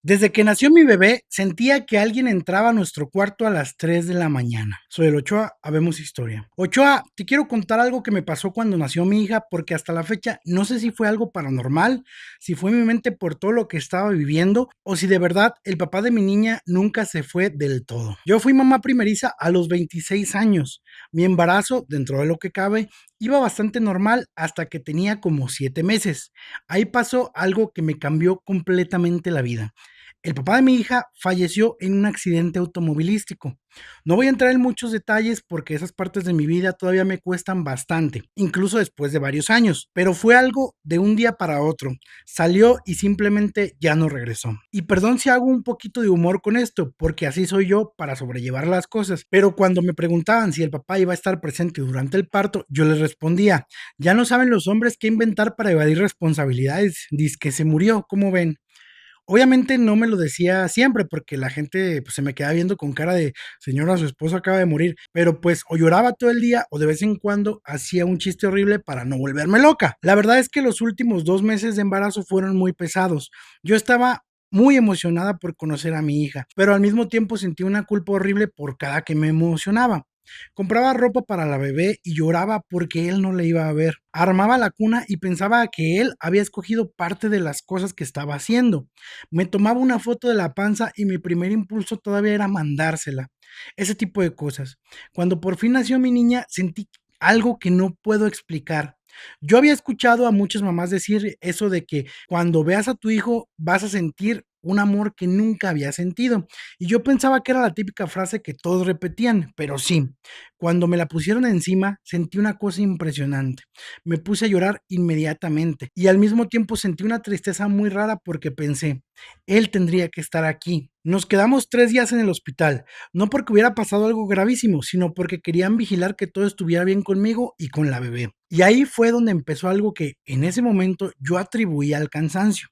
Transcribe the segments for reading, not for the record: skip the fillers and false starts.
Desde que nació mi bebé, sentía que alguien entraba a nuestro cuarto a las 3 de la mañana. Soy el Ochoa, habemos historia. Ochoa, te quiero contar algo que me pasó cuando nació mi hija, porque hasta la fecha no sé si fue algo paranormal, si fue mi mente por todo lo que estaba viviendo, o si de verdad el papá de mi niña nunca se fue del todo. Yo fui mamá primeriza a los 26 años. Mi embarazo, dentro de lo que cabe, iba bastante normal hasta que tenía como 7 meses. Ahí pasó algo que me cambió completamente la vida. El papá de mi hija falleció en un accidente automovilístico. No voy a entrar en muchos detalles porque esas partes de mi vida todavía me cuestan bastante, incluso después de varios años, pero fue algo de un día para otro. Salió y simplemente ya no regresó. Y perdón si hago un poquito de humor con esto, porque así soy yo para sobrellevar las cosas, pero cuando me preguntaban si el papá iba a estar presente durante el parto, yo les respondía, ya no saben los hombres qué inventar para evadir responsabilidades, dice que se murió, ¿cómo ven? Obviamente no me lo decía siempre porque la gente pues, se me quedaba viendo con cara de señora, su esposo acaba de morir, pero pues o lloraba todo el día o de vez en cuando hacía un chiste horrible para no volverme loca. La verdad es que los últimos 2 meses de embarazo fueron muy pesados. Yo estaba muy emocionada por conocer a mi hija, pero al mismo tiempo sentí una culpa horrible por cada que me emocionaba. Compraba ropa para la bebé y lloraba porque él no le iba a ver. Armaba la cuna y pensaba que él había escogido parte de las cosas que estaba haciendo. Me tomaba una foto de la panza y mi primer impulso todavía era mandársela. Ese tipo de cosas. Cuando por fin nació mi niña, sentí algo que no puedo explicar. Yo había escuchado a muchas mamás decir eso de que cuando veas a tu hijo vas a sentir un amor que nunca había sentido. Y yo pensaba que era la típica frase que todos repetían, pero sí, cuando me la pusieron encima sentí una cosa impresionante. Me puse a llorar inmediatamente y al mismo tiempo sentí una tristeza muy rara porque pensé, él tendría que estar aquí. Nos quedamos 3 días en el hospital, no porque hubiera pasado algo gravísimo, sino porque querían vigilar que todo estuviera bien conmigo y con la bebé. Y ahí fue donde empezó algo que en ese momento yo atribuía al cansancio.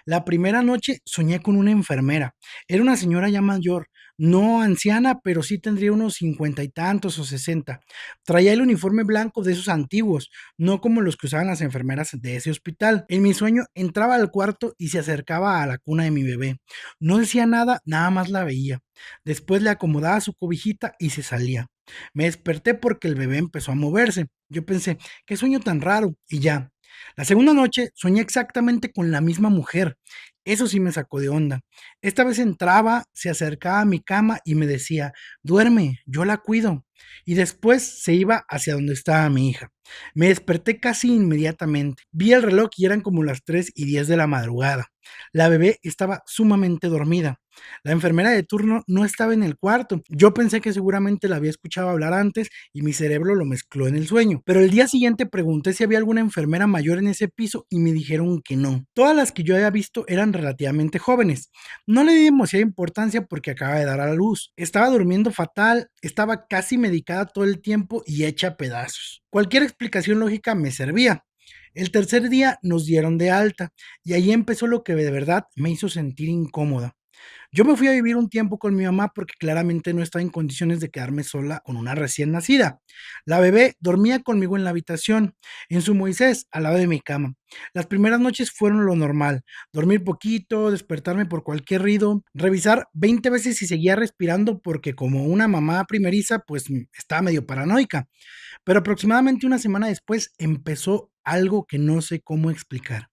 La primera noche soñé con una enfermera. Era una señora ya mayor, no anciana, pero sí tendría unos 50 y tantos o 60. Traía el uniforme blanco de esos antiguos, no como los que usaban las enfermeras de ese hospital. En mi sueño entraba al cuarto y se acercaba a la cuna de mi bebé. No decía nada, nada más la veía. Después le acomodaba su cobijita y se salía. Me desperté porque el bebé empezó a moverse. Yo pensé, qué sueño tan raro, y ya. La segunda noche soñé exactamente con la misma mujer. Eso sí me sacó de onda. Esta vez entraba, se acercaba a mi cama y me decía, duerme, yo la cuido. Y después se iba hacia donde estaba mi hija. Me desperté casi inmediatamente. Vi el reloj y eran como las 3:10 de la madrugada. La bebé estaba sumamente dormida. La enfermera de turno no estaba en el cuarto. Yo pensé que seguramente la había escuchado hablar antes y mi cerebro lo mezcló en el sueño. Pero el día siguiente pregunté si había alguna enfermera mayor en ese piso y me dijeron que no. Todas las que yo había visto eran relativamente jóvenes. No le di demasiada importancia porque acaba de dar a la luz. Estaba durmiendo fatal, estaba casi medicada todo el tiempo y hecha a pedazos. Cualquier explicación lógica me servía. El tercer día nos dieron de alta y ahí empezó lo que de verdad me hizo sentir incómoda. Yo me fui a vivir un tiempo con mi mamá porque claramente no estaba en condiciones de quedarme sola con una recién nacida. La bebé dormía conmigo en la habitación, en su Moisés, al lado de mi cama. Las primeras noches fueron lo normal, dormir poquito, despertarme por cualquier ruido, revisar 20 veces si seguía respirando porque como una mamá primeriza, pues estaba medio paranoica. Pero aproximadamente una semana después empezó algo que no sé cómo explicar.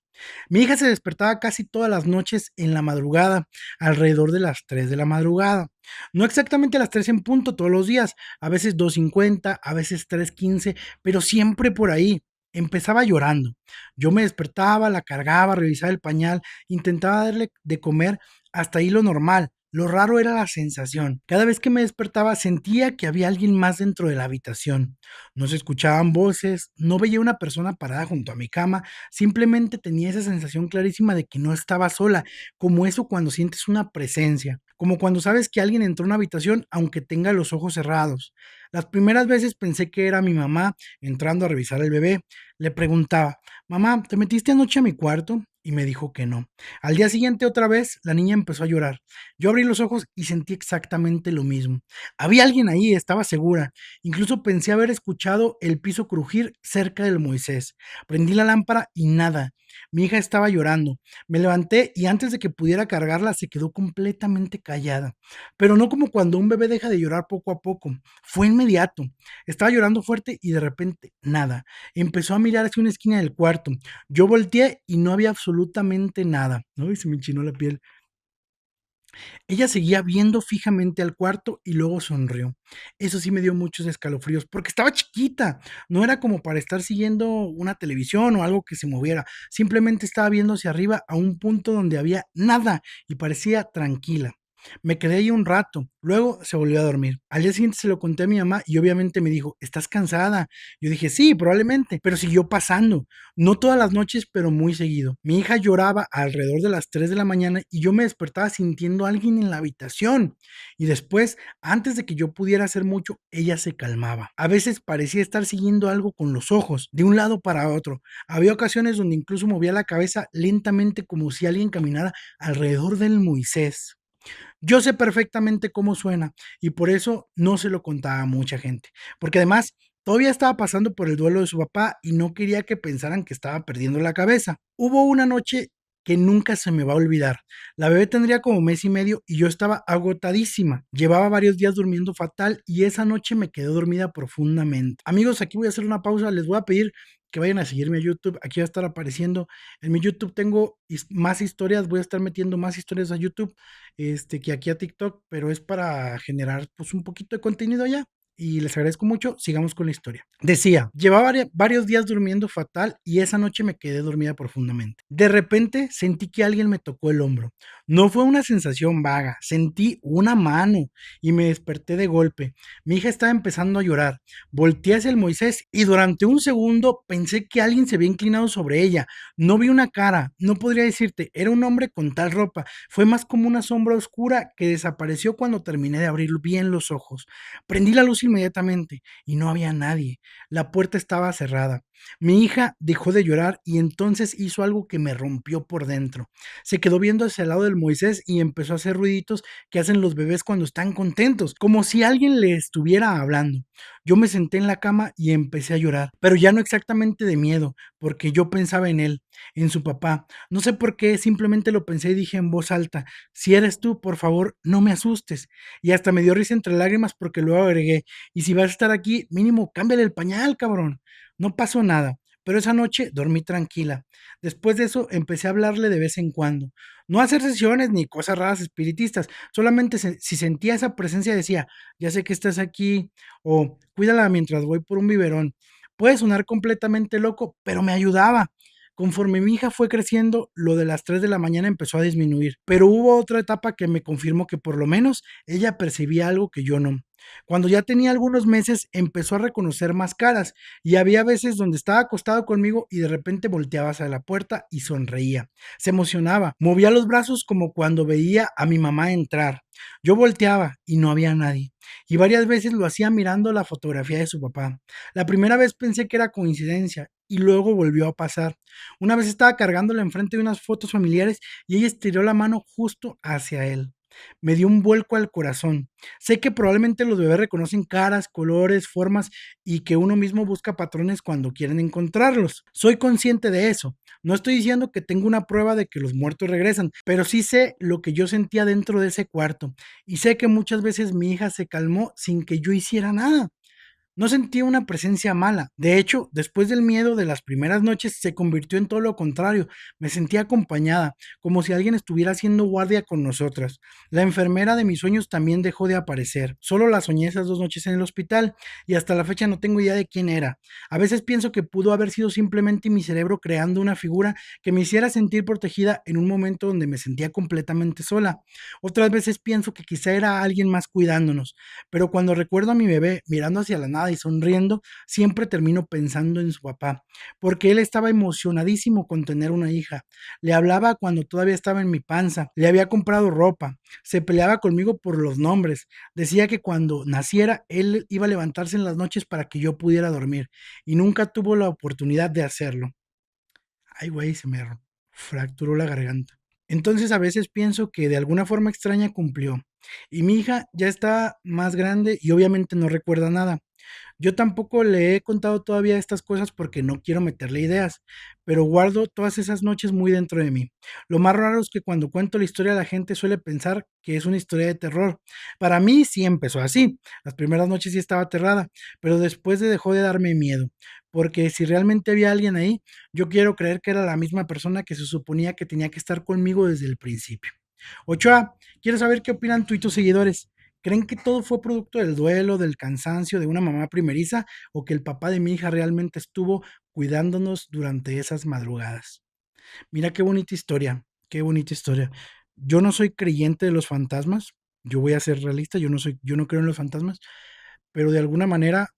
Mi hija se despertaba casi todas las noches en la madrugada, alrededor de las 3 de la madrugada. No exactamente a las 3 en punto todos los días, a veces 2:50, a veces 3:15, pero siempre por ahí. Empezaba llorando. Yo me despertaba, la cargaba, revisaba el pañal, intentaba darle de comer, hasta ahí lo normal. Lo raro era la sensación. Cada vez que me despertaba sentía que había alguien más dentro de la habitación. No se escuchaban voces, no veía una persona parada junto a mi cama. Simplemente tenía esa sensación clarísima de que no estaba sola, como eso cuando sientes una presencia, como cuando sabes que alguien entró a una habitación aunque tenga los ojos cerrados. Las primeras veces pensé que era mi mamá entrando a revisar al bebé. Le preguntaba, mamá, ¿te metiste anoche a mi cuarto? Y me dijo que no. Al día siguiente otra vez la niña empezó a llorar. Yo abrí los ojos y sentí exactamente lo mismo. Había alguien ahí, estaba segura. Incluso pensé haber escuchado el piso crujir cerca del Moisés. Prendí la lámpara y nada. Mi hija estaba llorando. Me levanté y antes de que pudiera cargarla se quedó completamente callada. Pero no como cuando un bebé deja de llorar poco a poco. Fue inmediato. Estaba llorando fuerte y de repente nada. Empezó a mirar hacia una esquina del cuarto. Yo volteé y no había absolutamente nada. Ay, se me enchinó la piel. Ella seguía viendo fijamente al cuarto y luego sonrió. Eso sí me dio muchos escalofríos, porque estaba chiquita. No era como para estar siguiendo una televisión o algo que se moviera. Simplemente estaba viendo hacia arriba a un punto donde había nada y parecía tranquila. Me quedé ahí un rato, luego se volvió a dormir. Al día siguiente se lo conté a mi mamá y obviamente me dijo, ¿estás cansada? Yo dije, sí, probablemente, pero siguió pasando. No todas las noches, pero muy seguido. Mi hija lloraba alrededor de las 3 de la mañana y yo me despertaba sintiendo a alguien en la habitación. Y después, antes de que yo pudiera hacer mucho, ella se calmaba. A veces parecía estar siguiendo algo con los ojos, de un lado para otro. Había ocasiones donde incluso movía la cabeza lentamente como si alguien caminara alrededor del Moisés. Yo sé perfectamente cómo suena y por eso no se lo contaba a mucha gente, porque además todavía estaba pasando por el duelo de su papá y no quería que pensaran que estaba perdiendo la cabeza. Hubo una noche que nunca se me va a olvidar. La bebé tendría como mes y medio y yo estaba agotadísima. Llevaba varios días durmiendo fatal y esa noche me quedé dormida profundamente. Amigos, aquí voy a hacer una pausa. Les voy a pedir que vayan a seguirme a YouTube. Aquí va a estar apareciendo. En mi YouTube tengo más historias. Voy a estar metiendo más historias a YouTube que aquí a TikTok, pero es para generar pues un poquito de contenido allá. Y les agradezco mucho, sigamos con la historia. Decía, llevaba varios días durmiendo fatal y esa noche me quedé dormida profundamente. De repente sentí que alguien me tocó el hombro. No fue una sensación vaga, sentí una mano y me desperté de golpe. Mi hija estaba empezando a llorar. Volteé hacia el Moisés y durante un segundo pensé que alguien se había inclinado sobre ella. No vi una cara, no podría decirte, era un hombre con tal ropa. Fue más como una sombra oscura que desapareció cuando terminé de abrir bien los ojos. Prendí la luz inmediatamente y no había nadie. La puerta estaba cerrada. Mi hija dejó de llorar y entonces hizo algo que me rompió por dentro. Se quedó viendo hacia el lado del Moisés y empezó a hacer ruiditos que hacen los bebés cuando están contentos, como si alguien le estuviera hablando. Yo me senté en la cama y empecé a llorar, pero ya no exactamente de miedo, porque yo pensaba en él, en su papá. No sé por qué, simplemente lo pensé y dije en voz alta, si eres tú, por favor, no me asustes. Y hasta me dio risa entre lágrimas porque luego agregué, y si vas a estar aquí, mínimo cámbiale el pañal, cabrón. No pasó nada, pero esa noche dormí tranquila. Después de eso empecé a hablarle de vez en cuando. No a hacer sesiones ni cosas raras espiritistas, solamente si sentía esa presencia decía, ya sé que estás aquí, o cuídala mientras voy por un biberón. Puede sonar completamente loco, pero me ayudaba. Conforme mi hija fue creciendo, lo de las 3 de la mañana empezó a disminuir, pero hubo otra etapa que me confirmó que por lo menos ella percibía algo que yo no. Cuando ya tenía algunos meses, empezó a reconocer más caras y había veces donde estaba acostado conmigo y de repente volteaba hacia la puerta y sonreía. Se emocionaba, movía los brazos como cuando veía a mi mamá entrar. Yo volteaba y no había nadie. Y varias veces lo hacía mirando la fotografía de su papá. La primera vez pensé que era coincidencia y luego volvió a pasar. Una vez estaba cargándola enfrente de unas fotos familiares y ella estiró la mano justo hacia él. Me dio un vuelco al corazón. Sé que probablemente los bebés reconocen caras, colores, formas y que uno mismo busca patrones cuando quieren encontrarlos. Soy consciente de eso. No estoy diciendo que tengo una prueba de que los muertos regresan, pero sí sé lo que yo sentía dentro de ese cuarto y sé que muchas veces mi hija se calmó sin que yo hiciera nada. No sentía una presencia mala. De hecho, después del miedo de las primeras noches se convirtió en todo lo contrario. Me sentía acompañada, como si alguien estuviera haciendo guardia con nosotras. La enfermera de mis sueños también dejó de aparecer. Solo la soñé esas 2 noches en el hospital y hasta la fecha no tengo idea de quién era. A veces pienso que pudo haber sido simplemente mi cerebro creando una figura que me hiciera sentir protegida en un momento donde me sentía completamente sola. Otras veces pienso que quizá era alguien más cuidándonos, pero cuando recuerdo a mi bebé mirando hacia la nada y sonriendo, siempre termino pensando en su papá, porque él estaba emocionadísimo con tener una hija. Le hablaba cuando todavía estaba en mi panza, le había comprado ropa, se peleaba conmigo por los nombres, decía que cuando naciera él iba a levantarse en las noches para que yo pudiera dormir y nunca tuvo la oportunidad de hacerlo. Ay, güey, se me fracturó la garganta. Entonces a veces pienso que de alguna forma extraña cumplió. Y mi hija ya está más grande y obviamente no recuerda nada. Yo tampoco le he contado todavía estas cosas porque no quiero meterle ideas, pero guardo todas esas noches muy dentro de mí. Lo más raro es que cuando cuento la historia la gente suele pensar que es una historia de terror. Para mí sí empezó así. Las primeras noches sí estaba aterrada, pero después dejó de darme miedo, porque si realmente había alguien ahí, yo quiero creer que era la misma persona que se suponía que tenía que estar conmigo desde el principio. Ochoa, quiero saber qué opinan tú y tus seguidores. ¿Creen que todo fue producto del duelo, del cansancio de una mamá primeriza o que el papá de mi hija realmente estuvo cuidándonos durante esas madrugadas? Mira qué bonita historia, qué bonita historia. Yo no soy creyente de los fantasmas, yo voy a ser realista, yo no creo en los fantasmas, pero de alguna manera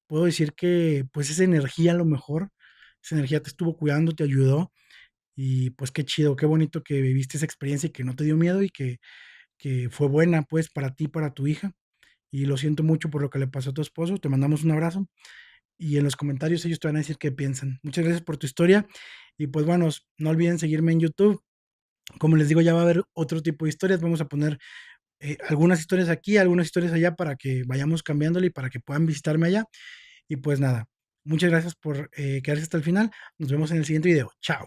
puedo decir que pues esa energía a lo mejor, esa energía te estuvo cuidando, te ayudó y pues qué chido, qué bonito que viviste esa experiencia y que no te dio miedo y que fue buena pues para ti, para tu hija. Y lo siento mucho por lo que le pasó a tu esposo. Te mandamos un abrazo y en los comentarios ellos te van a decir qué piensan. Muchas gracias por tu historia y pues bueno, no olviden seguirme en YouTube. Como les digo, ya va a haber otro tipo de historias. Vamos a poner algunas historias aquí, algunas historias allá para que vayamos cambiándole y para que puedan visitarme allá. Y pues nada, muchas gracias por quedarse hasta el final. Nos vemos en el siguiente video. Chao.